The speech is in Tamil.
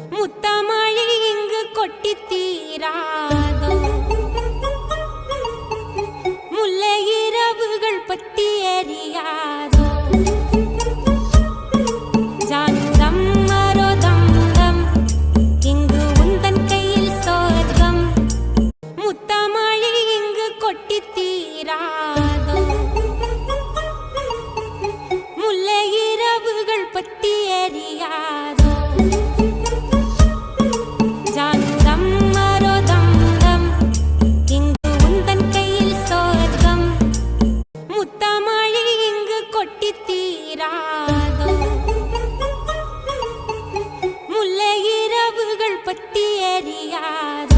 முத்தமழை இங்கு கொட்டி தீராதோ, முல்லை இரவுகள் பத்தி எரியாதோ. ஜானுதம் மரோதம் தம் இங்கு உந்தன் கையில் சொர்க்கம். முத்தமழை இங்கு கொட்டி தீராதோ, முல்லை இரவுகள் பத்தி எரியாதோ. முல்லை இரவுகள் பத்தி எரியாதோ.